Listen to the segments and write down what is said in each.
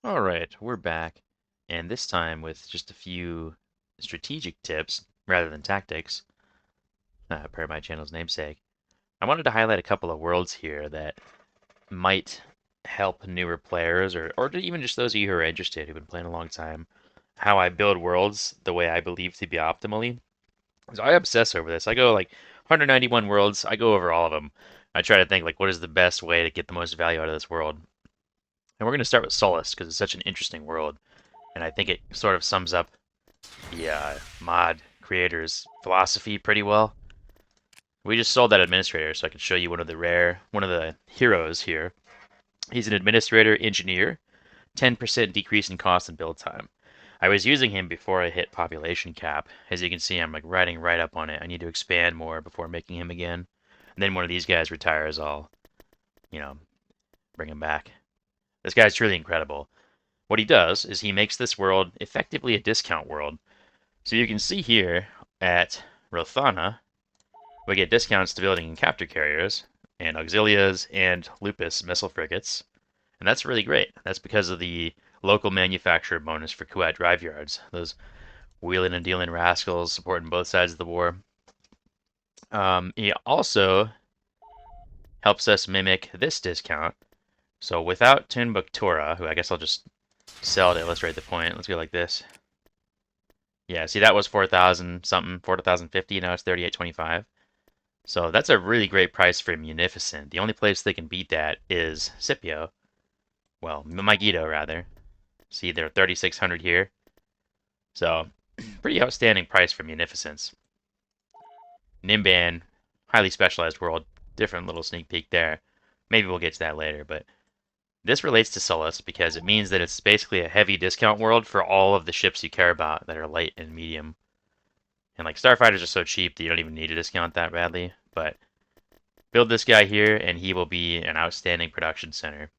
All right, we're back, and this time with just a few strategic tips rather than tactics, per my channel's namesake. I wanted to highlight a couple of worlds here that might help newer players or even just those of you who are interested, who've been playing a long time, how I build worlds the way I believe to be optimally. So I obsess over this. I go like 191 worlds, I go over all of them. I try to think like what is the best way to get the most value out of this world. And we're going to start with Solus because it's such an interesting world. And I think it sort of sums up the mod creator's philosophy pretty well. We just sold that administrator, so I can show you one of the heroes here. He's an administrator engineer, 10% decrease in cost and build time. I was using him before I hit population cap. As you can see, I'm like riding right up on it. I need to expand more before making him again. And then one of these guys retires, I'll, you know, bring him back. This guy's truly incredible. What he does is he makes this world effectively a discount world. So you can see here at Rothana, we get discounts to building captor carriers and auxilias and Lupus missile frigates. And that's really great. That's because of the local manufacturer bonus for Kuat drive yards. Those wheeling and dealing rascals supporting both sides of the war. He also helps us mimic this discount. So without Timbuktura, who I guess I'll just sell to illustrate the point, let's go like this. Yeah, see that was 4,000 something, 4,050, now it's 38.25. So that's a really great price for Munificent. The only place they can beat that is Scipio. Well, Megiddo rather. See, they're 3,600 here. So, pretty outstanding price for Munificence. Nimban, highly specialized world. Different little sneak peek there. Maybe we'll get to that later, but this relates to Solus because it means that it's basically a heavy discount world for all of the ships you care about that are light and medium. And like starfighters are so cheap that you don't even need to discount that badly. But build this guy here and he will be an outstanding production center.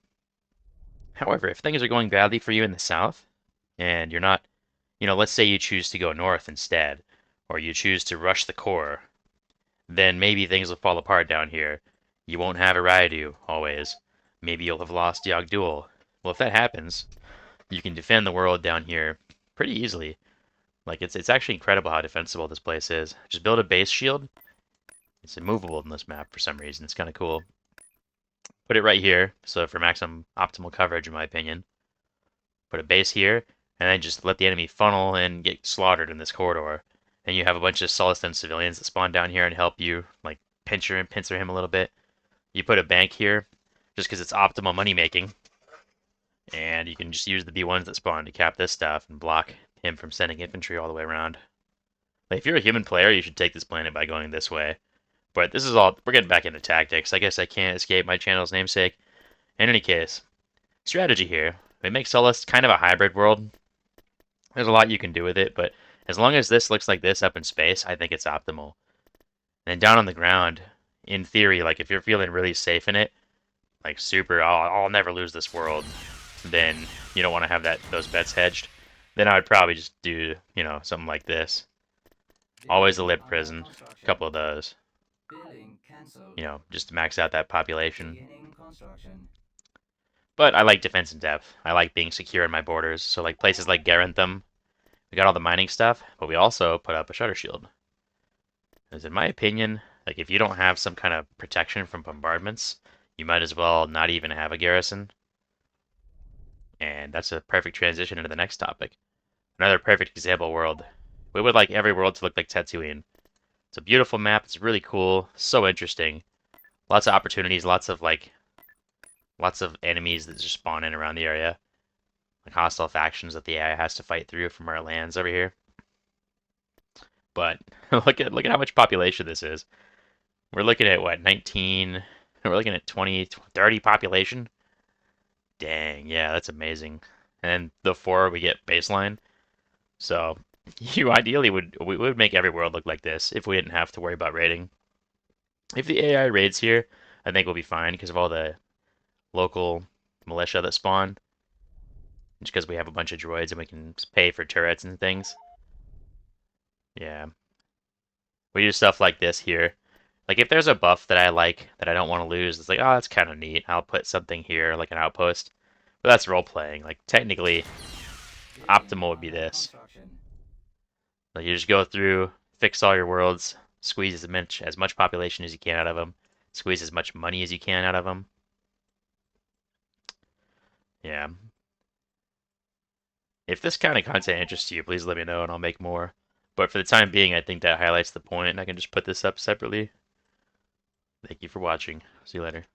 However, if things are going badly for you in the south and you're not, let's say you choose to go north instead, or you choose to rush the core, then maybe things will fall apart down here. You won't have a Raidu always. Maybe you'll have lost Yogg-Dual. Well, if that happens, you can defend the world down here pretty easily. Like it's actually incredible how defensible this place is. Just build a base shield. It's immovable in this map for some reason. It's kind of cool. Put it right here, so for maximum optimal coverage, in my opinion. Put a base here, and then just let the enemy funnel and get slaughtered in this corridor. And you have a bunch of Sulistan civilians that spawn down here and help you, like pincer him a little bit. You put a bank here, just because it's optimal money making. And you can just use the B1s that spawn to cap this stuff and block him from sending infantry all the way around. Like, if you're a human player, you should take this planet by going this way. But this is all, we're getting back into tactics. I guess I can't escape my channel's namesake. In any case, strategy here. We make Solus kind of a hybrid world. There's a lot you can do with it, but as long as this looks like this up in space, I think it's optimal. And down on the ground, in theory, like if you're feeling really safe in it, like super, I'll never lose this world, then you don't want to have those bets hedged. Then I would probably just do, something like this. Always a lip prison, a couple of those. Just to max out that population. But I like defense in depth. I like being secure in my borders. So like places like Garantham, we got all the mining stuff, but we also put up a shutter shield. Because in my opinion, like if you don't have some kind of protection from bombardments, you might as well not even have a garrison. And that's a perfect transition into the next topic. Another perfect example world. We would like every world to look like Tatooine. It's a beautiful map. It's really cool. So interesting. Lots of opportunities. Lots of enemies that just spawn in around the area. Like hostile factions that the AI has to fight through from our lands over here. But look at how much population this is. We're looking at what, 19? We're looking at 20, 30 population. Dang, yeah, that's amazing. And the 4 we get baseline. So you ideally we would make every world look like this if we didn't have to worry about raiding. If the AI raids here, I think we'll be fine because of all the local militia that spawn. Just because we have a bunch of droids and we can pay for turrets and things. Yeah. We do stuff like this here. Like if there's a buff that I like that I don't want to lose, it's like, oh, that's kind of neat. I'll put something here, like an outpost. But that's role playing. Like technically, Beginning optimal would be final this. construction. Like you just go through, fix all your worlds, squeeze as much population as you can out of them, squeeze as much money as you can out of them. Yeah. If this kind of content interests you, please let me know and I'll make more. But for the time being, I think that highlights the point, and I can just put this up separately. Thank you for watching. See you later.